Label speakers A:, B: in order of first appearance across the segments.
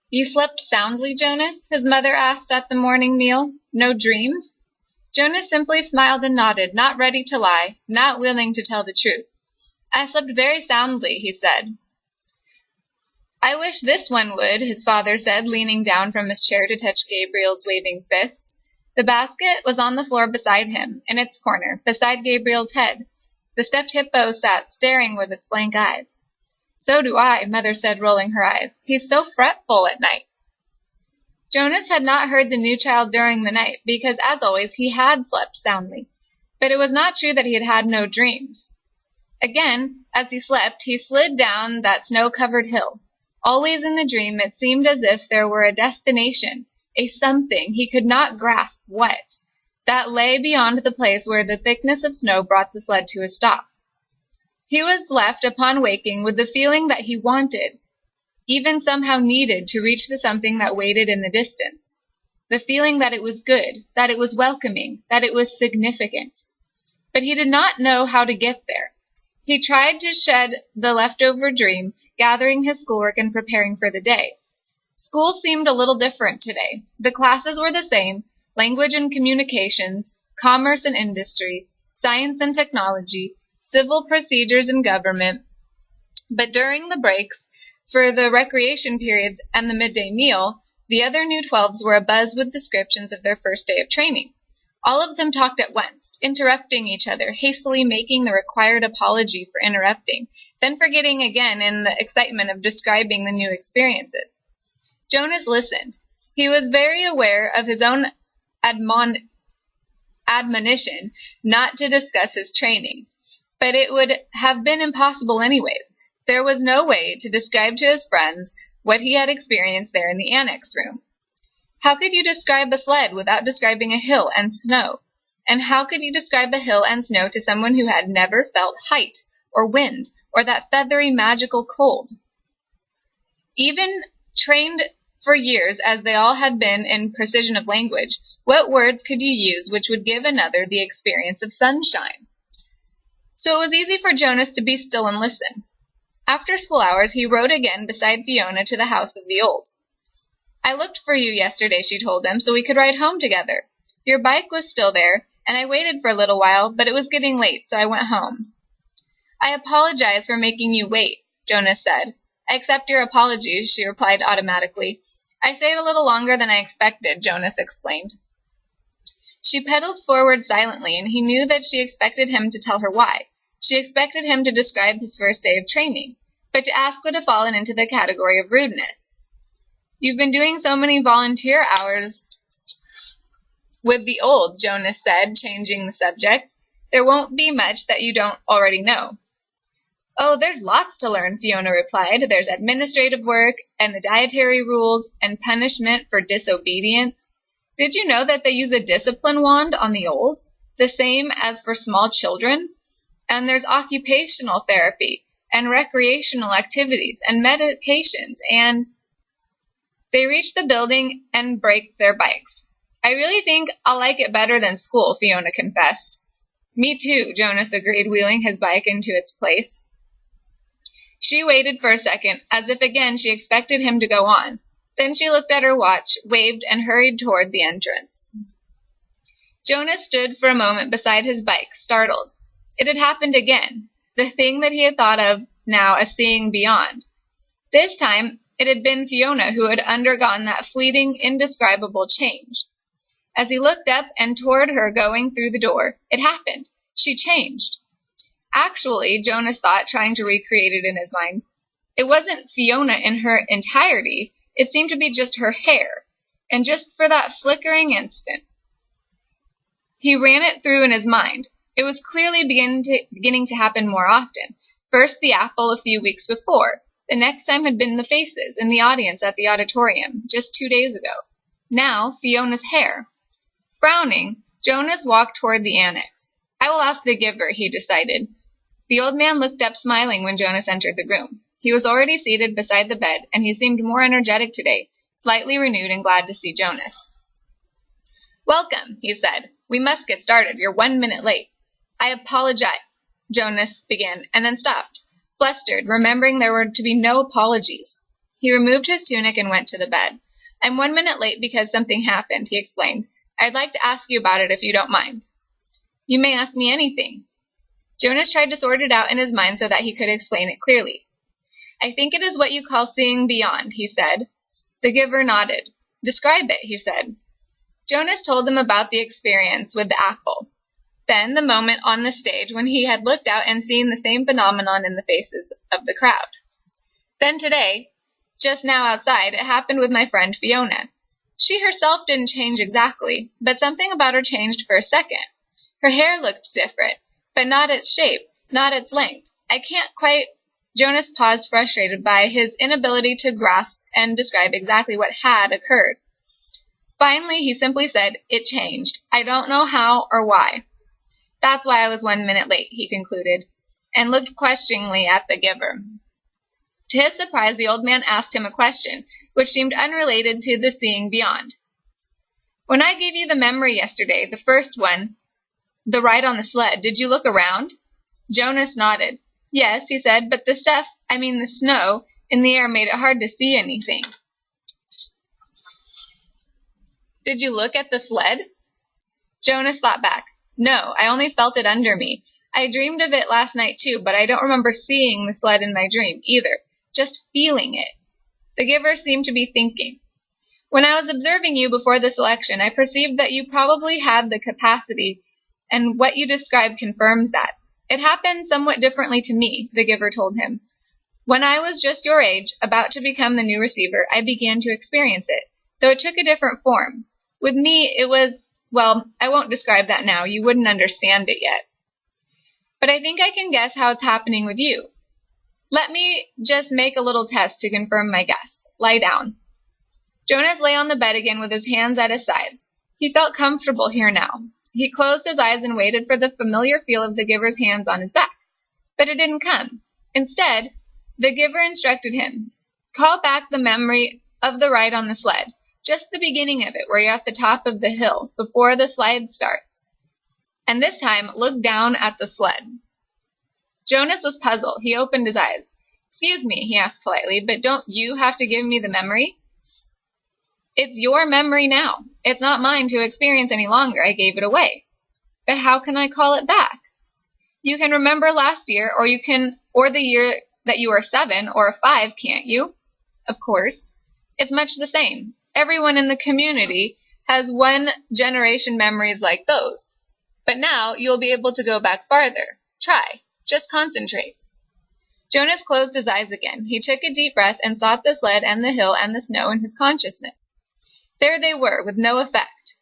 A: You slept soundly, Jonas? His mother asked at the morning meal. No dreams? Jonas simply smiled and nodded, not ready to lie, not willing to tell the truth. I slept very soundly, he said. I wish this one would, his father said, leaning down from his chair to touch Gabriel's waving fist. The basket was on the floor beside him, in its corner, beside Gabriel's head. The stuffed hippo sat staring with its blank eyes. So do I, Mother said, rolling her eyes. He's so fretful at night. Jonas had not heard the new child during the night, because, as always, he had slept soundly. But it was not true that he had had no dreams. Again, as he slept, he slid down that snow-covered hill. Always in the dream it seemed as if there were a destination, a something, he could not grasp what, that lay beyond the place where the thickness of snow brought the sled to a stop. He was left upon waking with the feeling that he wanted, even somehow needed, to reach the something that waited in the distance. The feeling that it was good, that it was welcoming, that it was significant. But he did not know how to get there. He tried to shed the leftover dream, gathering his schoolwork and preparing for the day. School seemed a little different today. The classes were the same: language and communications, commerce and industry, science and technology, civil procedures and government. But during the breaks, for the recreation periods and the midday meal, the other new 12s were abuzz with descriptions of their first day of training. All of them talked at once, interrupting each other, hastily making the required apology for interrupting, then forgetting again in the excitement of describing the new experiences. Jonas listened. He was very aware of his own admonition not to discuss his training, but it would have been impossible anyways. There was no way to describe to his friends what he had experienced there in the annex room. How could you describe a sled without describing a hill and snow? And how could you describe a hill and snow to someone who had never felt height, or wind, or that feathery magical cold? Even trained for years as they all had been in precision of language, what words could you use which would give another the experience of sunshine? So it was easy for Jonas to be still and listen. After school hours, he rode again beside Fiona to the house of the old. I looked for you yesterday, she told him, so we could ride home together. Your bike was still there, and I waited for a little while, but it was getting late, so I went home. I apologize for making you wait, Jonas said. I accept your apologies, she replied automatically. I stayed a little longer than I expected, Jonas explained. She pedaled forward silently, and he knew that she expected him to tell her why. She expected him to describe his first day of training, but to ask would have fallen into the category of rudeness. You've been doing so many volunteer hours with the old, Jonas said, changing the subject. There won't be much that you don't already know. Oh, there's lots to learn, Fiona replied. There's administrative work, and the dietary rules, and punishment for disobedience. Did you know that they use a discipline wand on the old, the same as for small children? And there's occupational therapy, and recreational activities, and medications, and... They reached the building and braked their bikes. I really think I'll like it better than school, Fiona confessed. Me too, Jonas agreed, wheeling his bike into its place. She waited for a second, as if again she expected him to go on. Then she looked at her watch, waved, and hurried toward the entrance. Jonas stood for a moment beside his bike, startled. It had happened again, the thing that he had thought of now as seeing beyond. This time, it had been Fiona who had undergone that fleeting, indescribable change. As he looked up and toward her going through the door, it happened. She changed. Actually, Jonas thought, trying to recreate it in his mind, it wasn't Fiona in her entirety. It seemed to be just her hair, and just for that flickering instant. He ran it through in his mind. It was clearly beginning to happen more often. First the apple a few weeks before. The next time had been the faces in the audience at the auditorium, just 2 days ago. Now, Fiona's hair. Frowning, Jonas walked toward the annex. I will ask the giver, he decided. The old man looked up smiling when Jonas entered the room. He was already seated beside the bed, and he seemed more energetic today, slightly renewed and glad to see Jonas. Welcome, he said. We must get started. You're 1 minute late. I apologize, Jonas began, and then stopped, flustered, remembering there were to be no apologies. He removed his tunic and went to the bed. "I'm 1 minute late because something happened," he explained. "I'd like to ask you about it if you don't mind." "You may ask me anything." Jonas tried to sort it out in his mind so that he could explain it clearly. "I think it is what you call seeing beyond," he said. The giver nodded. "Describe it," he said. Jonas told him about the experience with the apple. Then the moment on the stage when he had looked out and seen the same phenomenon in the faces of the crowd. Then today, just now outside, it happened with my friend Fiona. She herself didn't change exactly, but something about her changed for a second. Her hair looked different, but not its shape, not its length. I can't quite... Jonas paused, frustrated by his inability to grasp and describe exactly what had occurred. Finally, he simply said, "It changed. I don't know how or why." "That's why I was 1 minute late," he concluded, and looked questioningly at the giver. To his surprise, the old man asked him a question, which seemed unrelated to the seeing beyond. "When I gave you the memory yesterday, the first one, the ride on the sled, did you look around?" Jonas nodded. "Yes," he said, "but the snow in the air made it hard to see anything." "Did you look at the sled?" Jonas thought back. "No, I only felt it under me. I dreamed of it last night too, but I don't remember seeing the sled in my dream either, just feeling it." The giver seemed to be thinking. "When I was observing you before the selection, I perceived that you probably had the capacity, and what you described confirms that. It happened somewhat differently to me," the giver told him. "When I was just your age, about to become the new receiver, I began to experience it, though it took a different form. With me, it was, well, I won't describe that now, you wouldn't understand it yet. But I think I can guess how it's happening with you. Let me just make a little test to confirm my guess. Lie down." Jonas lay on the bed again with his hands at his sides. He felt comfortable here now. He closed his eyes and waited for the familiar feel of the giver's hands on his back. But it didn't come. Instead, the giver instructed him, "Call back the memory of the ride on the sled, just the beginning of it, where you're at the top of the hill, before the slide starts. And this time, look down at the sled." Jonas was puzzled. He opened his eyes. "Excuse me," he asked politely, "but don't you have to give me the memory?" "It's your memory now. It's not mine to experience any longer. I gave it away." "But how can I call it back?" "You can remember last year, or the year that you were 7 or 5, can't you?" "Of course. It's much the same. Everyone in the community has one-generation memories like those. But now you'll be able to go back farther. Try. Just concentrate." Jonas closed his eyes again. He took a deep breath and sought the sled and the hill and the snow in his consciousness. There they were, with no effect.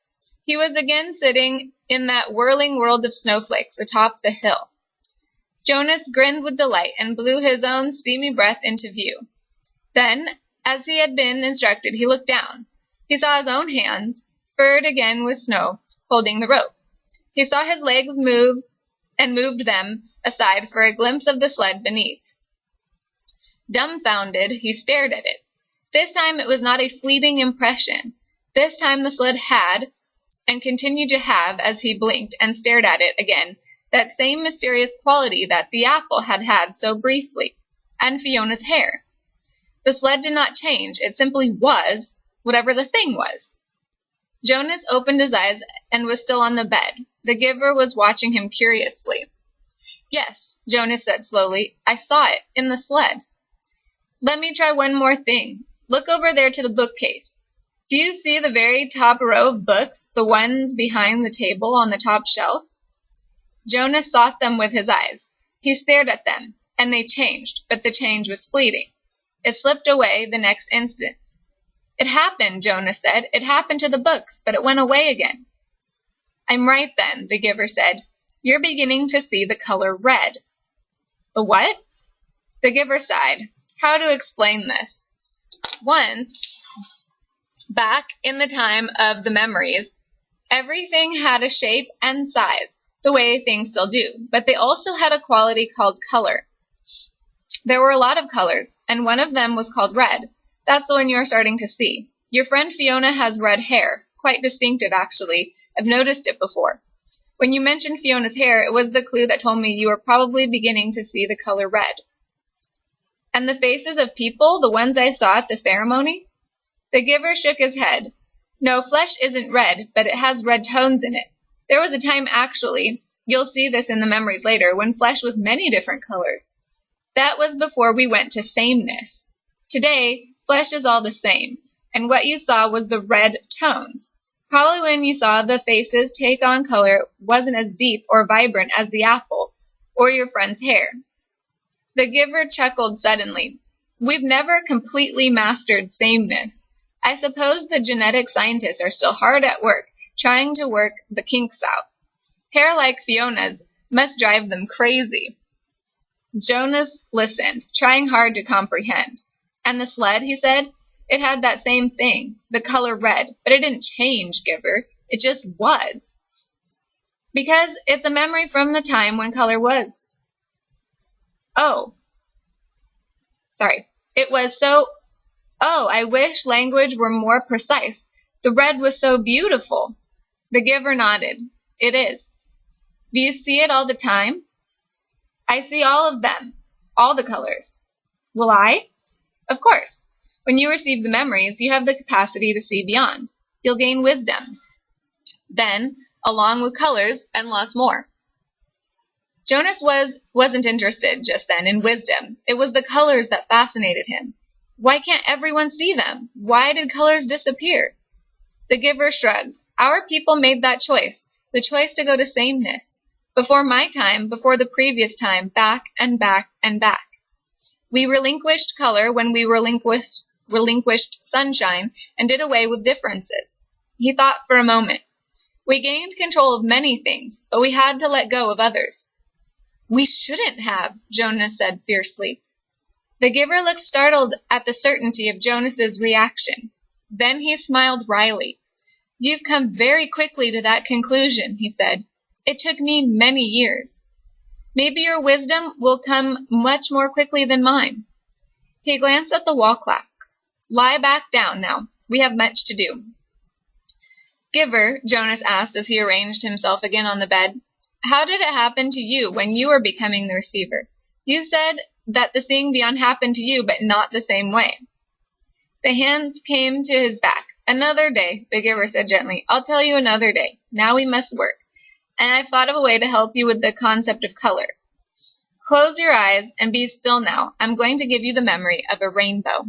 A: He was again sitting in that whirling world of snowflakes atop the hill. Jonas grinned with delight and blew his own steamy breath into view. Then, as he had been instructed, he looked down. He saw his own hands, furred again with snow, holding the rope. He saw his legs move and moved them aside for a glimpse of the sled beneath. Dumbfounded, he stared at it. This time it was not a fleeting impression. This time the sled had, and continued to have as he blinked and stared at it again, that same mysterious quality that the apple had had so briefly, and Fiona's hair. The sled did not change, it simply was, whatever the thing was. Jonas opened his eyes and was still on the bed. The giver was watching him curiously. "Yes," Jonas said slowly, "I saw it, in the sled." "Let me try one more thing. Look over there to the bookcase. Do you see the very top row of books, the ones behind the table on the top shelf?" Jonas sought them with his eyes. He stared at them, and they changed, but the change was fleeting. It slipped away the next instant. "It happened," Jonas said. "It happened to the books, but it went away again." "I'm right then," the giver said. "You're beginning to see the color red." "The what?" The giver sighed. How to explain this? Once, back in the time of the memories, everything had a shape and size, the way things still do, but they also had a quality called color. There were a lot of colors, and one of them was called red. That's the one you're starting to see. Your friend Fiona has red hair, quite distinctive actually. I've noticed it before. When you mentioned Fiona's hair, it was the clue that told me you were probably beginning to see the color red. And the faces of people, the ones I saw at the ceremony? The giver shook his head. No, flesh isn't red, but it has red tones in it. There was a time, actually, you'll see this in the memories later, when flesh was many different colors. That was before we went to sameness. Today, flesh is all the same, and what you saw was the red tones. Probably when you saw the faces take on color wasn't as deep or vibrant as the apple, or your friend's hair. The giver chuckled suddenly. We've never completely mastered sameness. I suppose the genetic scientists are still hard at work, trying to work the kinks out. Hair like Fiona's must drive them crazy. Jonas listened, trying hard to comprehend. And the sled, he said, it had that same thing, the color red, but it didn't change, Giver. It just was. Because it's a memory from the time when color was. It was so... Oh, I wish language were more precise. The red was so beautiful. The giver nodded. It is. Do you see it all the time? I see all of them, all the colors. Will I? Of course. When you receive the memories, you have the capacity to see beyond. You'll gain wisdom. Then, along with colors and lots more. Jonas wasn't interested just then in wisdom. It was the colors that fascinated him. Why can't everyone see them? Why did colors disappear? The giver shrugged. Our people made that choice, the choice to go to sameness. Before my time, before the previous time, back and back and back. We relinquished color when we relinquished sunshine and did away with differences. He thought for a moment. We gained control of many things, but we had to let go of others. We shouldn't have, Jonas said fiercely. The giver looked startled at the certainty of Jonas's reaction. Then he smiled wryly. You've come very quickly to that conclusion, he said. It took me many years. Maybe your wisdom will come much more quickly than mine. He glanced at the wall clock. Lie back down now. We have much to do. Giver, Jonas asked as he arranged himself again on the bed, how did it happen to you when you were becoming the receiver? You said that the seeing beyond happened to you, but not the same way. The hands came to his back. Another day, the giver said gently. I'll tell you another day. Now we must work. And I've thought of a way to help you with the concept of color. Close your eyes and be still now. I'm going to give you the memory of a rainbow.